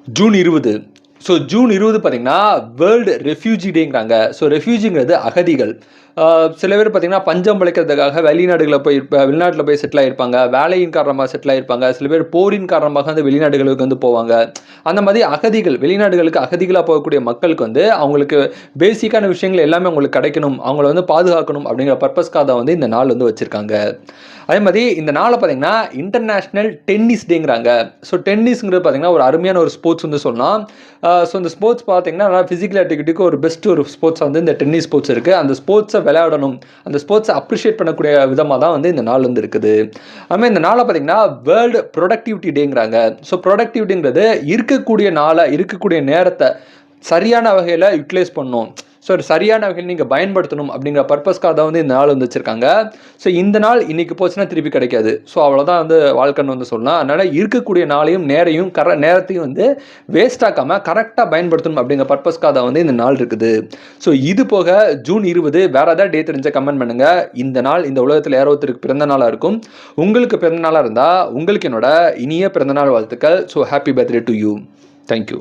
June 20. So June 20 பார்த்தீங்கன்னா world refugee டேங்கிறாங்க. So ரெஃப்யூஜிங்கிறது அகதிகள். சில பேர் பார்த்தீங்கன்னா பஞ்சம் பிழைக்கிறதுக்காக வெளிநாட்டில் போய் செட்டில் ஆகிருப்பாங்க, வேலையின் காரணமாக செட்டில் ஆகிருப்பாங்க. சில பேர் போரின் காரணமாக வந்து வெளிநாடுகளுக்கு வந்து போவாங்க. அந்த மாதிரி அகதிகள், வெளிநாடுகளுக்கு அகதிகளாக போகக்கூடிய மக்களுக்கு வந்து அவங்களுக்கு பேசிக்கான விஷயங்கள் எல்லாமே அவங்களுக்கு கிடைக்கணும், அவங்கள வந்து பாதுகாக்கணும் அப்படிங்கிற பர்பஸ்க்காக தான் வந்து இந்த நாள் வந்து வச்சுருக்காங்க. அதே மாதிரி இந்த நாளை பார்த்தீங்கன்னா இன்டர்நேஷ்னல் டென்னிஸ் டேங்கிறாங்க. ஸோ டென்னிஸ்ங்கிறது பார்த்தீங்கன்னா ஒரு அருமையான ஒரு ஸ்போர்ட்ஸ் வந்து சொல்லலாம். ஸோ இந்த ஸ்போர்ட்ஸ் பார்த்தீங்கன்னா ஃபிசிக்கல் ஆக்டிவிட்டிக்கு ஒரு பெஸ்ட் ஒரு ஸ்போர்ட்ஸ் வந்து இந்த டென்னிஸ் ஸ்போர்ட்ஸ் இருக்குது. அந்த ஸ்போர்ட்ஸை விளையாடணும், அந்த ஸ்போர்ட்ஸை அப்ரிஷியேட் பண்ணக்கூடிய விதமாக தான் வந்து இந்த நாள் வந்து இருக்குது. அதுமாதிரி இந்த நாளை பார்த்தீங்கன்னா வேர்ல்டு ப்ரொடக்டிவிட்டி டேங்கிறாங்க. ஸோ ப்ரொடக்டிவிட்டிங்கிறது இருக்கக்கூடிய நேரத்தை சரியான வகையில் யூட்டிலைஸ் பண்ணணும், ஸோ சரியான வகையில் நீங்கள் பயன்படுத்தணும் அப்படிங்கிற பர்பஸ்க்காக தான் வந்து இந்த நாள் வந்து வச்சுருக்காங்க. ஸோ இந்த நாள் இன்றைக்கி போச்சுன்னா திருப்பி கிடைக்காது. ஸோ அவ்வளோதான் வந்து வாழ்க்கைன்னு வந்து சொல்லலாம். அதனால் இருக்கக்கூடிய நாளையும் நேரத்தையும் வந்து வேஸ்ட் ஆக்காமல் கரெக்டாக பயன்படுத்தணும் அப்படிங்கிற பர்பஸ்க்காக தான் வந்து இந்த நாள் இருக்குது. ஸோ இது போக ஜூன் 20 வேறு ஏதாவது டே தெரிஞ்ச கமெண்ட் பண்ணுங்கள். இந்த நாள் இந்த உலகத்தில் யாரோ ஒருத்தருக்கு பிறந்த நாளாக இருக்கும். உங்களுக்கு பிறந்த நாளாக இருந்தால் உங்களுக்கு என்னோட இனிய பிறந்தநாள் வாழ்த்துக்கள். So happy birthday to you. Thank you.